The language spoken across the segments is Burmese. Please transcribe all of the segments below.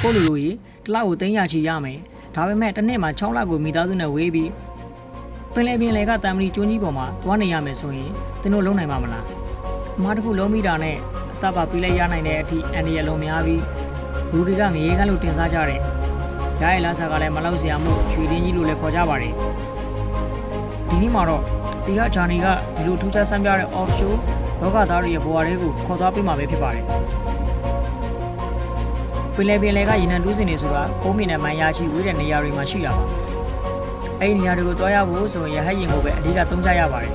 ကိုလူလူကြီးတလောက်ကိုသိန်းရချီရမယ်ဒါပေမဲ့တစ်နှစ်မှာ6လကိုမိသားစုနဲ့ဝေးပြီးပင်လေကတမ်မလီကျွန်းကြီးပေါ်မှာသွားနေရမယ်ဆိုရင်သင်တို့လုံးနိုင်မှာမလားအမားတစ်ခုလုံးမိတာနဲ့အသက်ပါပြီးလိုက်ရနိုင်တဲ့အထိအန်ဒီရလုံးများပြီးလူတွေကငရေကန်းလို့တင်စားကြတဲ့ရရဲ့လာစားကလည်းမလောက်စရာမှုရွှေတင်းကြီးလို့လည်းခေါ်ကြပါတယ်ဒီနေ့မှာတော့တီဟာဂျာနီကဒီလိုထူးခြားဆန်းပြတဲ့ offshore လောကသားတွေရဲ့ဘဝတွေကိုခေါ်သွားပေးမှာပဲဖြစ်ပါတယ်ပင်လေကရေနံတူးစင်နေဆိုတာကုန်းမြင့်နဲ့မိုင်ရရှိဝေးတဲ့နေရာတွေမှာရှိတာပါအဲ့ဒီနေရာတွေကိုတွားရဖို့ဆိုရင်ရဟတ်ယာဉ်ကိုပဲအဓိကသုံးကြရပါတယ်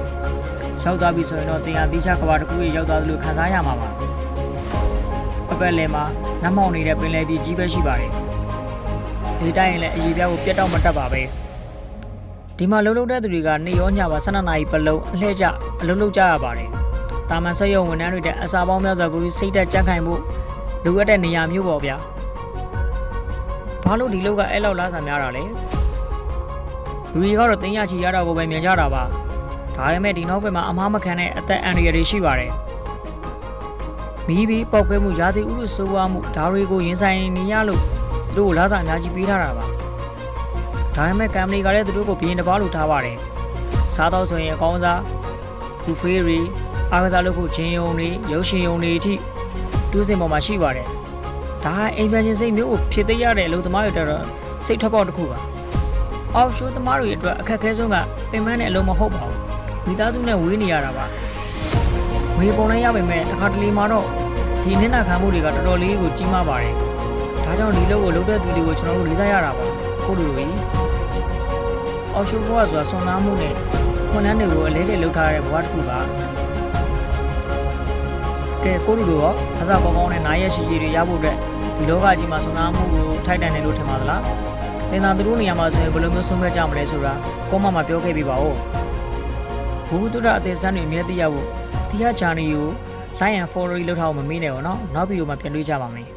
ရောက်သွားပြီဆိုရင်တော့တင်ဟာတိကျကဘာတစ်ခုရဲ့ရောက်သွားသလိုခံစားရမှာပါအပက်လေမှာနတ်မောင်နေတဲ့ပင်လေပြည်ကြီးပဲရှိပါတယ်ဒီတိုင်းရင်လည်းအရေးပြားကိုပြတ်တော့မတက်ပါပဲဒီမှာလုံတဲ့သူတွေကနေရောညပါ12နာရီပလုံးအလှည့်ကျအလုံးလုံးကြရပါတယ်တာမန်ဆက်ရုံဝန်ထမ်းတွေတဲ့အစာပေါင်းများစွာကိုစိတ်တက်ကြံ့ခိုင်မှုလိုအပ်တဲ့နေရာမျိုးပေါ့ဗျာဘာလို့ဒီလောက်ကအဲ့လောက်လားစားများတာလဲလူတွေကတော့တင်ရချီရတာကိုပဲမြင်ကြတာပါဒါပေမဲ့ဒီနောက်ဘက်မှာအမားမခံတဲ့အသက်အန္တရာယ်တွေရှိပါတယ်မီးပြီးပောက်ကွဲမှုရာသီဥတုဆိုးဝါးမှုဒါတွေကိုရင်ဆိုင်နေရလို့သူတို့လာစားအများကြီးပေးထားတာပါဒါပေမဲ့ကမ်ပဏီကလည်းသူတို့ကိုဘီရင်တစ်ပါးလို့ထားပါတယ်စားတော့ဆိုရင်အကောင်းစားဘူဖေးတွေအားကစားလုပ်ဖို့ဂျင်းယုံတွေရုပ်ရှင်ယုံတွေအထိတူးစင်ပေါ်မှာရှိပါတယ်ဒါကအိမ်ပြန်ချင်းစိတ်မျိုးကိုဖြစ်သိရတဲ့အလုပ်သမားတွေတော့စိတ်ထွက်ပေါက်တစ်ခုပါအောက်ရှိုးသမားတွေအတွက်အခက်အခဲဆုံးကပင်ပန်းတဲ့အလုပ်မဟုတ်ပါဘူးမိသားစုနဲ့ဝေးနေရတာပါဝေးပုံလိုက်ရပေမဲ့တစ်ခါတလေမှာတော့ဒီနစ်နာခံမှုတွေကတော်တော်လေးကိုကြီးမားပါတယ်ဒါကြောင့်ဒီလုပ်ကိုလုပ်တဲ့သူတွေကိုကျွန်တော်တို့လေးစားရတာပါကိုလူလူကြီးအောက်ရှိုးဘဝဆိုတာဆွမ်းနာမှုနဲ့ခွန်နှန်းတွေကိုအလဲတဲ့လုပ်ထားတဲ့ဘဝတစ်ခုပါကဲကိုလူလူရောအသာကောင်းကောင်းနဲ့နားရရှိရှိတွေရဖို့အတွက်ဒီလောကကြီးမှာဆွမ်းနာမှုကိုထိုက်တန်တယ်လို့ထင်ပါသလားသင်သာသူတို့နေရာမှာဆိုရင်ဘယ်လိုမျိုးဆုံးဖြတ်ကြမလဲဆိုတာကောမမှာပြောခဲ့ပြပါဦးဘူတုဒအသေးစမ်းတွေအမြဲသိရဖို့တီဟာဂျာနီကို like and follow လုပ်ထားအောင်မမေ့နဲ့ပေါ့နော်နောက်ဗီဒီယိုမှာပြန်တွေ့ကြပါမယ်